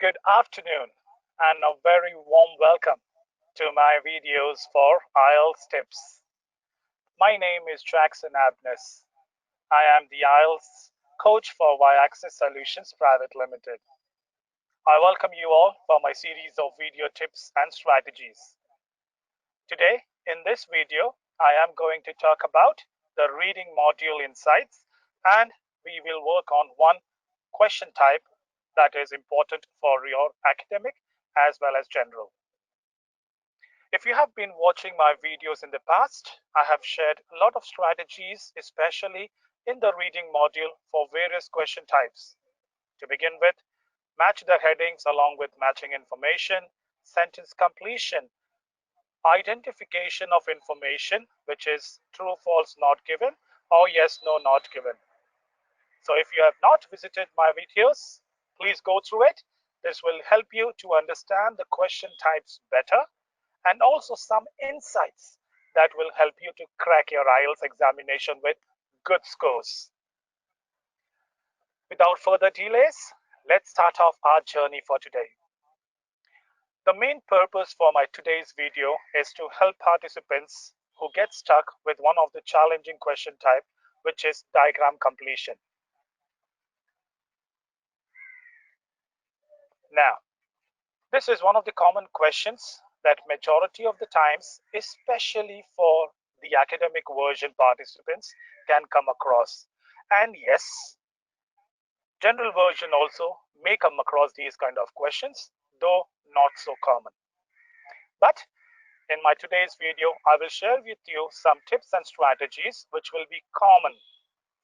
Good afternoon and a very warm welcome to my videos for IELTS tips. My name is Jackson Abnes. I am the IELTS coach for Y-Axis Solutions Private Limited. I welcome you all for my series of video tips and strategies. Today, in this video, I am going to talk about the reading module insights, and we will work on one question type that is important for your academic as well as general. If you have been watching my videos in the past, I have shared a lot of strategies, especially in the reading module for various question types. To begin with, match the headings along with matching information, sentence completion, identification of information, which is true, false, not given, or yes, no, not given. So if you have not visited my videos, please go through it. This will help you to understand the question types better and also some insights that will help you to crack your IELTS examination with good scores. Without further delays, let's start off our journey for today. The main purpose for my today's video is to help participants who get stuck with one of the challenging question type, which is diagram completion. Now, this is one of the common questions that majority of the times, especially for the academic version participants, can come across. And yes, general version also may come across these kind of questions, though not so common. But in my today's video, I will share with you some tips and strategies which will be common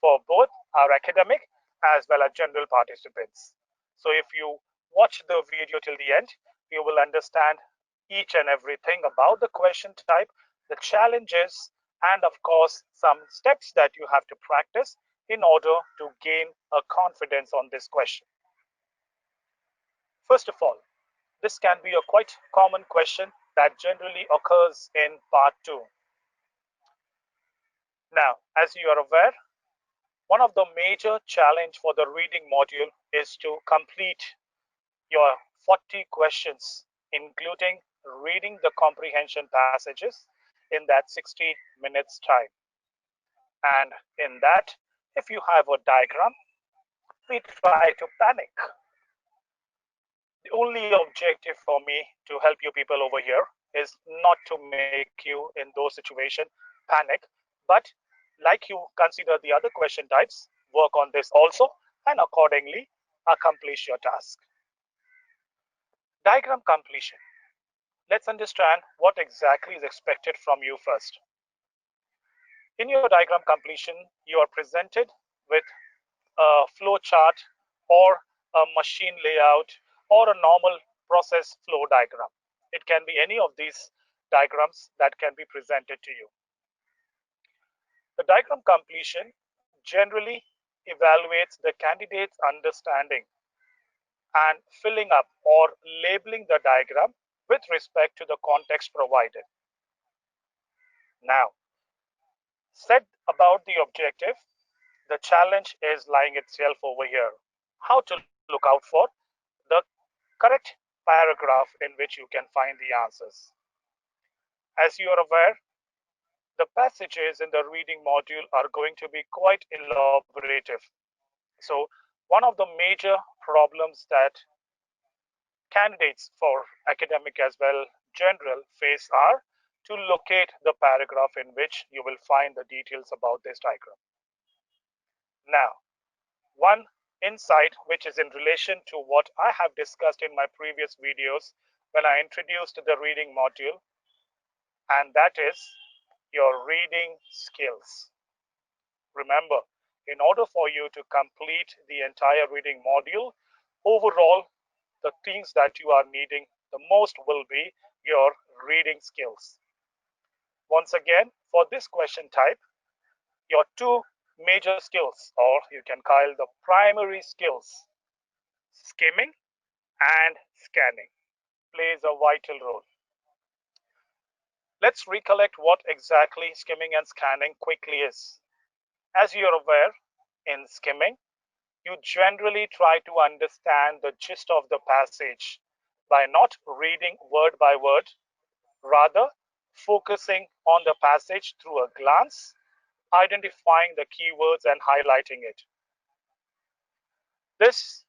for both our academic as well as general participants. So if you watch the video till the end, you will understand each and everything about the question type, the challenges, and of course, some steps that you have to practice in order to gain a confidence on this question. First of all, this can be a quite common question that generally occurs in part 2. Now, as you are aware, one of the major challenge for the reading module is to complete your 40 questions, including reading the comprehension passages in that 60 minutes time. And in that, if you have a diagram, we try to panic. The only objective for me to help you people over here is not to make you in those situations panic, but like you consider the other question types, work on this also, and accordingly accomplish your task. Diagram completion. Let's understand what exactly is expected from you first. In your diagram completion, you are presented with a flow chart or a machine layout or a normal process flow diagram. It can be any of these diagrams that can be presented to you. The diagram completion generally evaluates the candidate's understanding and filling up or labeling the diagram with respect to the context provided. Now, said about the objective, the challenge is lying itself over here. How to look out for the correct paragraph in which you can find the answers. As you are aware, the passages in the reading module are going to be quite elaborative. So one of the major problems that candidates for academic as well general face are to locate the paragraph in which you will find the details about this diagram. Now, one insight which is in relation to what I have discussed in my previous videos when I introduced the reading module, and that is your reading skills. Remember, in order for you to complete the entire reading module, overall, the things that you are needing the most will be your reading skills. Once again, for this question type, your two major skills, or you can call the primary skills, skimming and scanning, plays a vital role. Let's recollect what exactly skimming and scanning quickly is. As you're aware, in skimming, You generally try to understand the gist of the passage by not reading word by word, rather focusing on the passage through a glance, identifying the keywords and highlighting it. This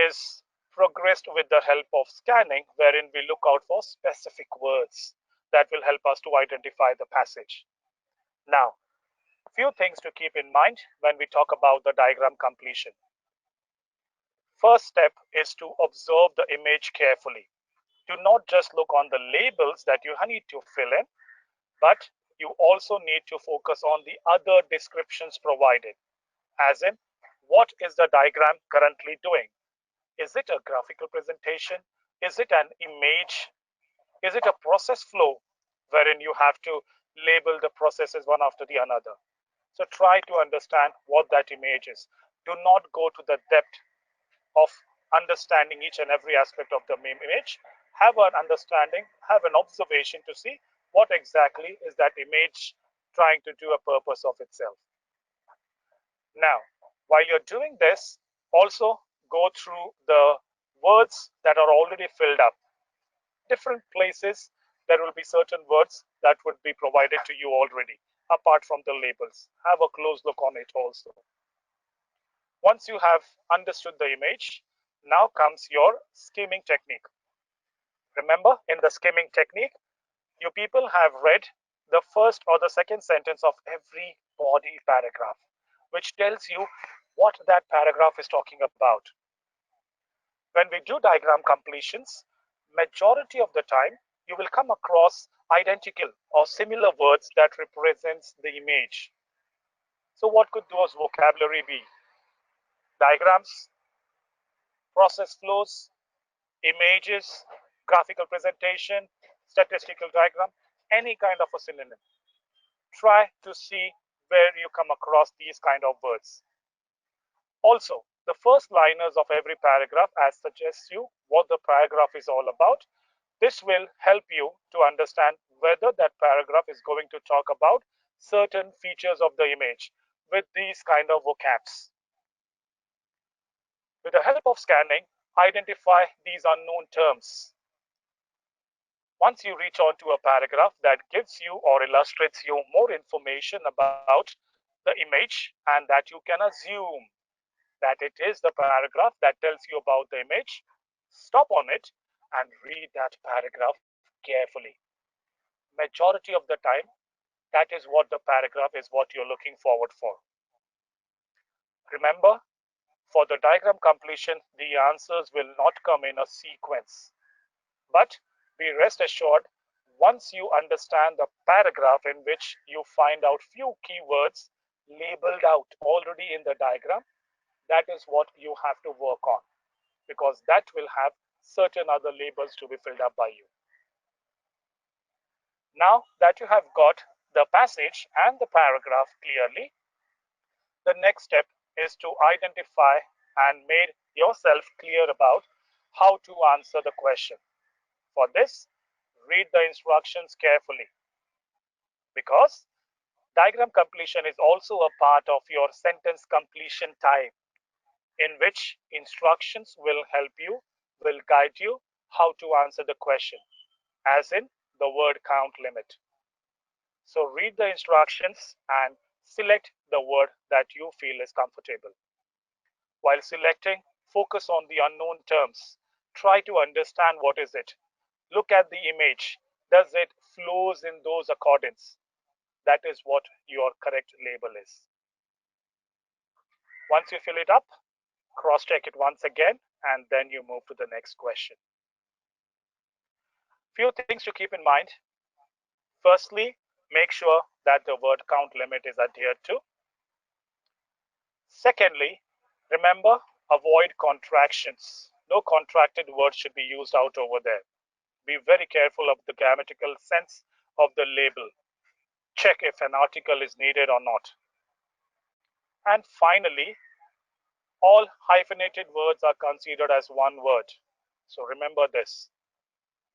is progressed with the help of scanning, wherein we look out for specific words that will help us to identify the passage. Now, few things to keep in mind when we talk about the diagram completion. First step is to observe the image carefully. Do not just look on the labels that you need to fill in, but you also need to focus on the other descriptions provided, as in, what is the diagram currently doing? Is it a graphical presentation? Is it an image? Is it a process flow wherein you have to label the processes one after the another? So try to understand what that image is. Do not go to the depth of understanding each and every aspect of the image. Have an understanding, have an observation to see what exactly is that image trying to do a purpose of itself. Now, while you're doing this, also go through the words that are already filled up. Different places, there will be certain words that would be provided to you already, apart from the labels. Have a close look on it also. Once you have understood the image, now comes your skimming technique. Remember, in the skimming technique, you people have read the first or the second sentence of every body paragraph, which tells you what that paragraph is talking about. When we do diagram completions, majority of the time, you will come across identical or similar words that represents the image. So what could those vocabulary be? Diagrams, process flows, images, graphical presentation, statistical diagram, any kind of a synonym. Try to see where you come across these kind of words. Also, the first liners of every paragraph as suggests you what the paragraph is all about. This will help you to understand whether that paragraph is going to talk about certain features of the image with these kind of vocabs. With the help of scanning, identify these unknown terms. Once you reach on to a paragraph that gives you or illustrates you more information about the image and that you can assume that it is the paragraph that tells you about the image, stop on it and read that paragraph carefully. Majority of the time, that is what the paragraph is what you're looking forward for. Remember, for the diagram completion, the answers will not come in a sequence. But be rest assured, once you understand the paragraph in which you find out few keywords labeled out already in the diagram, that is what you have to work on, because that will have certain other labels to be filled up by you. Now that you have got the passage and the paragraph clearly, the next step is to identify and make yourself clear about how to answer the question. For this, read the instructions carefully, because diagram completion is also a part of your sentence completion time, in which instructions will help you, will guide you how to answer the question, as in the word count limit. So read the instructions and select the word that you feel is comfortable. While selecting, focus on the unknown terms. Try to understand what is it. Look at the image. Does it flows in those accordance? That is what your correct label is. Once you fill it up, cross-check it once again, and then you move to the next question. Few things to keep in mind. Firstly, make sure that the word count limit is adhered to. Secondly, remember, avoid contractions. No contracted words should be used out over there. Be very careful of the grammatical sense of the label. Check if an article is needed or not. And finally, all hyphenated words are considered as one word. So remember this.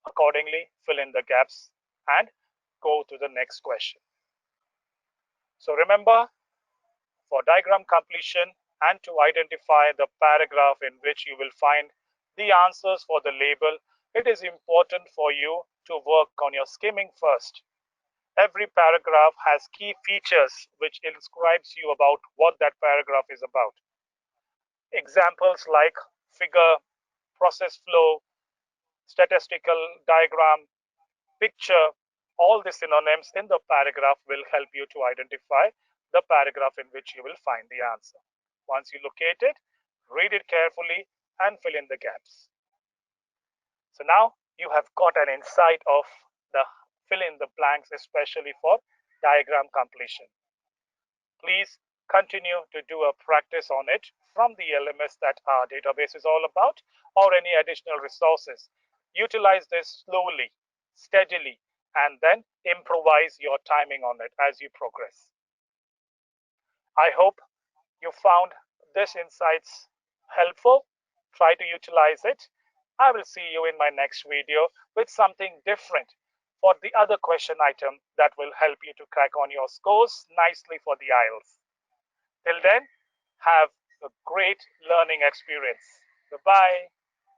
Accordingly, fill in the gaps and go to the next question. So remember, for diagram completion, and to identify the paragraph in which you will find the answers for the label, it is important for you to work on your skimming first. Every paragraph has key features which describes you about what that paragraph is about. Examples like figure, process flow, statistical diagram, picture, all the synonyms in the paragraph will help you to identify the paragraph in which you will find the answer. Once you locate it, read it carefully and fill in the gaps. So now you have got an insight of the fill in the blanks, especially for diagram completion. Please continue to do a practice on it from the LMS that our database is all about, or any additional resources. Utilize this slowly, steadily, and then improvise your timing on it as you progress. I hope you found this insights helpful. Try to utilize it. I will see you in my next video with something different for the other question item that will help you to crack on your scores nicely for the IELTS. Till then, have a great learning experience. Goodbye.